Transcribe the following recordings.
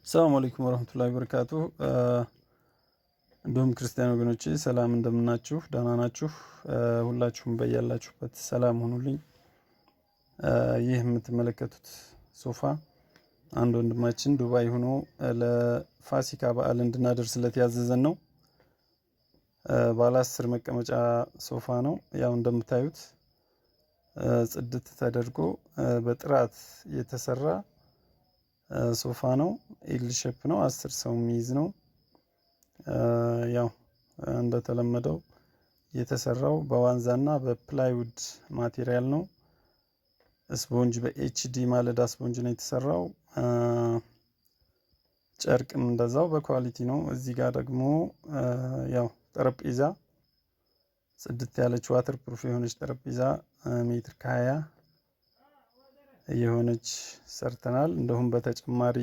ሰላም አለይኩም ወራህመቱላሂ ወበረካቱ። እንደውም ክርስቲያን ወገኖቼ ሰላም እንደምናችሁ ደህና ናችሁ? ሁላችሁም በያላችሁበት ሰላም ሁኑልኝ። ይህ የምትመለከቱት ሶፋ አንድ ወንድማችን ዱባይ ሆኖ ለፋሲካ በዓል እንድናደርስለት ያዘዘን ነው። ባለ 10 መቀመጫ ሶፋ ነው። ያው እንደምታዩት ጽድት ተደርጎ በጥራት የተሰራ ሶፋ ነው። ኤል ሼፕ ነው። 10 ሰው የሚይዝ ነው። ያው እንደተለመደው የተሰራው በዋንዛና በፕላይውድ ማቴሪያል ነው። ስፖንጅ በኤችዲ ማለዳ ስፖንጅ ነው የተሰራው። ጨርቅም እንደዛው በኳሊቲ ነው። እዚህ ጋር ደግሞ ያው ጠረጴዛ ጽድት ያለች ዋተር ፕሩፍ የሆነች ጠረጴዛ ሜትር ከ20 የሆነች ሰርተናል። እንደሁም በተጨማሪ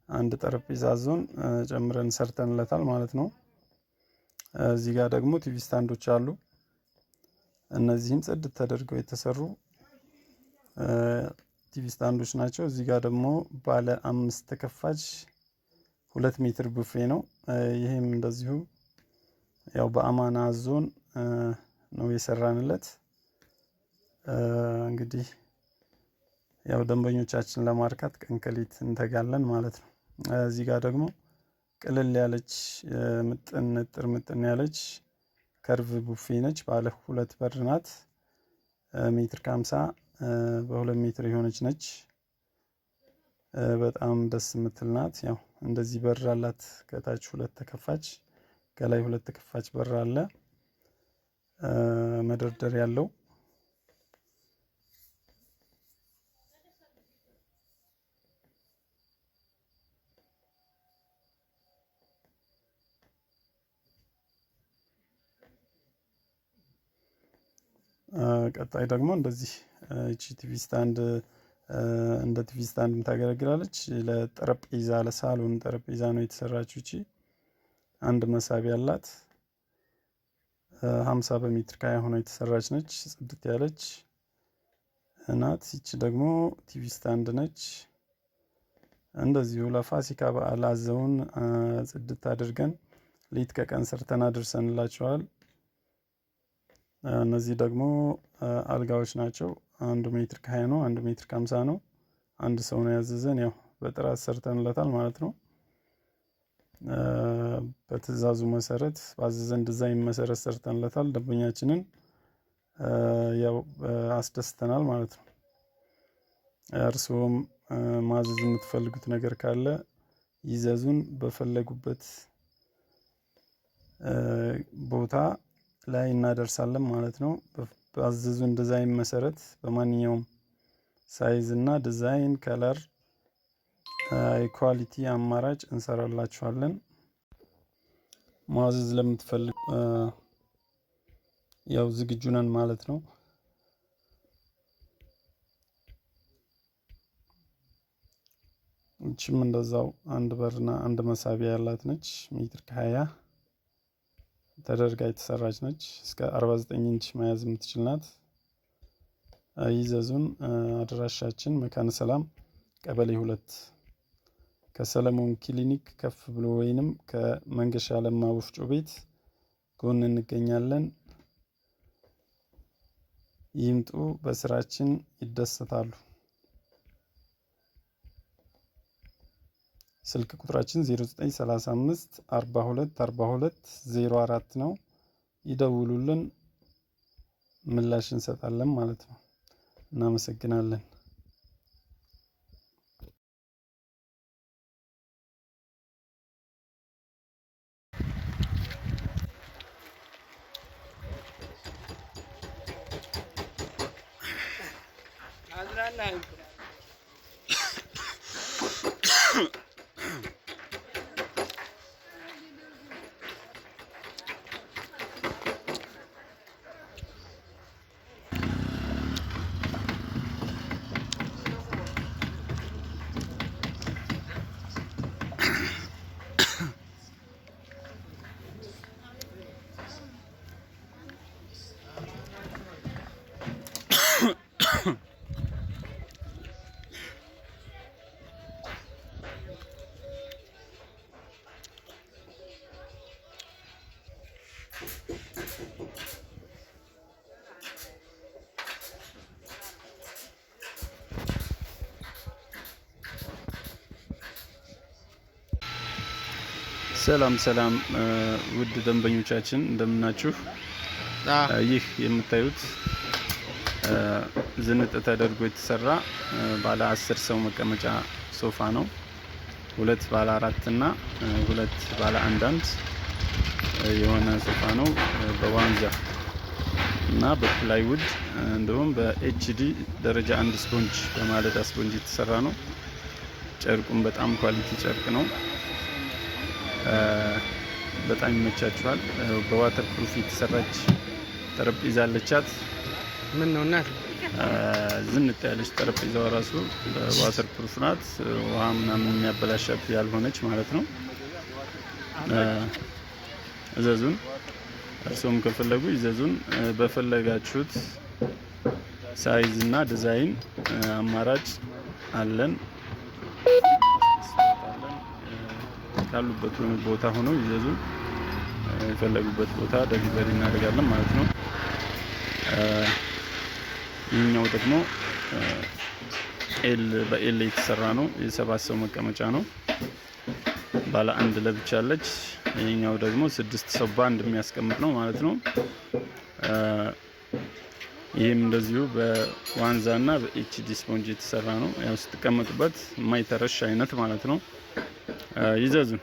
አንድ ጠረጴዛ ዞን ጨምረን ሰርተንለታል ማለት ነው። እዚህ ጋር ደግሞ ቲቪ ስታንዶች አሉ። እነዚህም ጽድት ተደርገው የተሰሩ ቲቪ ስታንዶች ናቸው። እዚህ ጋር ደግሞ ባለ 5 ተከፋች 2 ሜትር ቡፌ ነው። ይሄም እንደዚሁ ያው በአማና ዞን ነው የሰራንለት። እንግዲህ ያው ደንበኞቻችን ለማርካት ቀንከሊት እንተጋለን ማለት ነው። እዚህ ጋር ደግሞ ቅልል ያለች ምጥን ያለች ከርቭ ቡፌ ነች። ባለ 2 በር ናት። ሜትር ከ50 በ2 ሜትር የሆነች ነች። በጣም ደስ የምትል ናት። ያው እንደዚህ በር አላት። ከታች 2 ተከፋች ከላይ 2 ተከፋች በር አለ። መደርደሪያ ያለው ቀጣይ ደግሞ እንደዚህ እቺ ቲቪ ስታንድ እንደ ቲቪ ስታንድ ታገለግላለች። ለጠረጴዛ ለሳሎን ጠረጴዛ ነው የተሰራችው። እቺ አንድ መሳቢያ አላት። 50 በሜትር ከ20 ሆኖ የተሰራች ነች። ጽድት ያለች ናት። እቺ ደግሞ ቲቪ ስታንድ ነች። እንደዚሁ ለፋሲካ በዓል አዘውን ጽድት አድርገን ሌት ከቀን ሰርተን አድርሰንላቸዋል። እነዚህ ደግሞ አልጋዎች ናቸው። 1 ሜትር ከ20 ነው። 1 ሜትር ከ50 ነው። አንድ ሰው ነው ያዘዘን። ያው በጥራት ሰርተንለታል ማለት ነው። በትዕዛዙ መሰረት ባዘዘን ዲዛይን መሰረት ሰርተንለታል። ደንበኛችንን ያው አስደስተናል ማለት ነው። እርስዎም ማዘዝ የምትፈልጉት ነገር ካለ ይዘዙን። በፈለጉበት ቦታ ላይ እናደርሳለን ማለት ነው። ባዘዙን ዲዛይን መሰረት በማንኛውም ሳይዝ እና ዲዛይን ከለር ኳሊቲ አማራጭ እንሰራላችኋለን። ማዘዝ ለምትፈልጉ ያው ዝግጁ ነን ማለት ነው። እቺም እንደዛው አንድ በርና አንድ መሳቢያ ያላት ነች። ሜትር ከ20 ተደርጋ የተሰራች ነች። እስከ 49 ኢንች መያዝ የምትችል ናት። ይዘዙን። አድራሻችን መካነ ሰላም ቀበሌ 2 ከሰለሞን ክሊኒክ ከፍ ብሎ ወይንም ከመንገሻ ለማ ወፍጮ ቤት ጎን እንገኛለን። ይምጡ፣ በስራችን ይደሰታሉ። ስልክ ቁጥራችን 0935 42 42 04 ነው። ይደውሉልን፣ ምላሽ እንሰጣለን ማለት ነው። እናመሰግናለን። ሰላም ውድ ደንበኞቻችን እንደምናችሁ። ይህ የምታዩት ዝንጥ ተደርጎ የተሰራ ባለ 10 ሰው መቀመጫ ሶፋ ነው። 2 ባለ 4 እና 2 ባለ 1 የሆነ ሶፋ ነው። በዋንዛ እና በፕላይውድ እንዲሁም በኤችዲ ደረጃ 1 ስፖንጅ በማለዳ ስፖንጅ የተሰራ ነው። ጨርቁም በጣም ኳሊቲ ጨርቅ ነው። በጣም ይመቻችኋል። በዋተር ፕሩፍ የተሰራች ጠረጴዛ አለቻት። ምን ነው እናት ዝንጥ ያለች ጠረጴዛው ራሱ ዋተር ፕሩፍ ናት። ውሃ ምናምን የሚያበላሻት ያልሆነች ማለት ነው። እዘዙን። እርሶም ከፈለጉ ይዘዙን። በፈለጋችሁት ሳይዝ እና ዲዛይን አማራጭ አለን። ካሉበት ቦታ ሆነው ይዘዙን። የፈለጉበት ቦታ ዴሊቨሪ እናደርጋለን ማለት ነው። ይህኛው ደግሞ በኤል የተሰራ ነው። የ7 ሰው መቀመጫ ነው። ባለ 1 ለብቻ አለች። ይህኛው ደግሞ 6 ሰው በአንድ የሚያስቀምጥ ነው ማለት ነው። ይህም እንደዚሁ በዋንዛ እና በኤችዲ ስፖንጅ የተሰራ ነው። ያው ስትቀመጡበት የማይተረሽ አይነት ማለት ነው። ይዘዙን።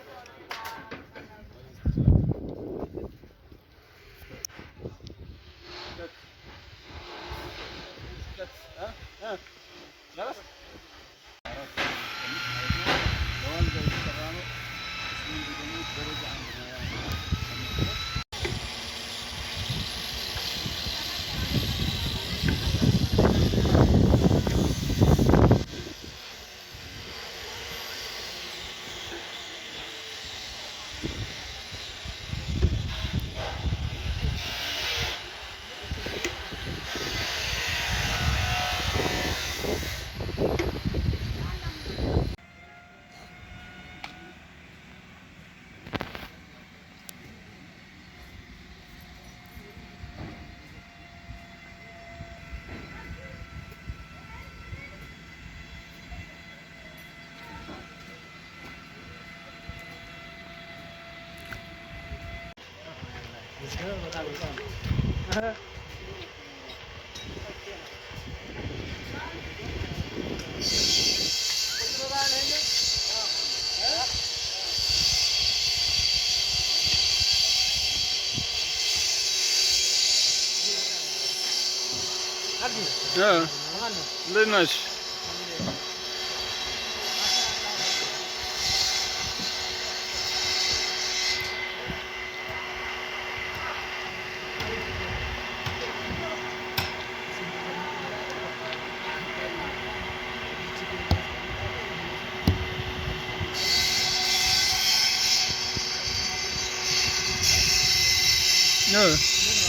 ለናሽ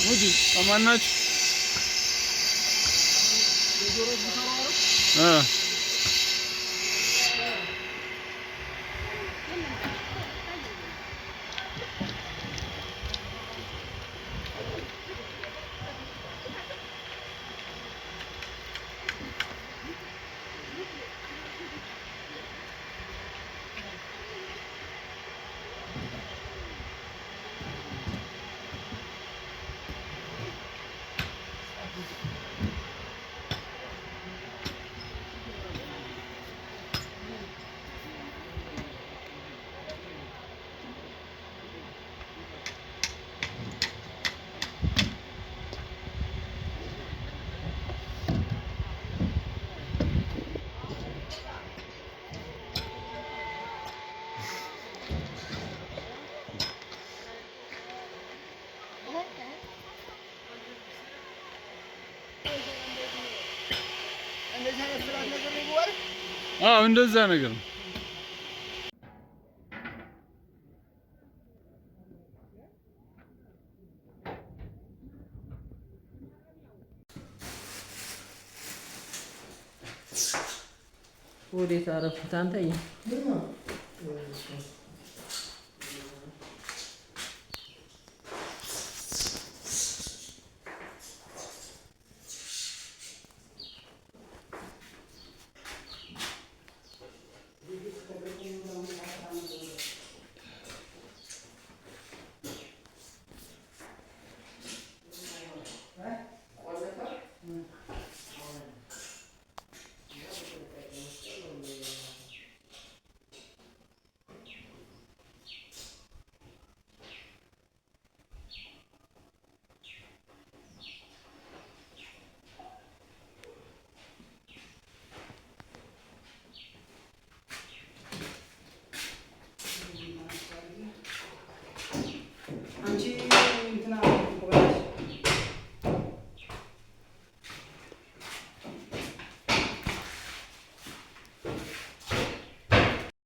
ሙጂ አማናች እንደዛ ነገር ነው። ወዴት አረፉት አንተዬ?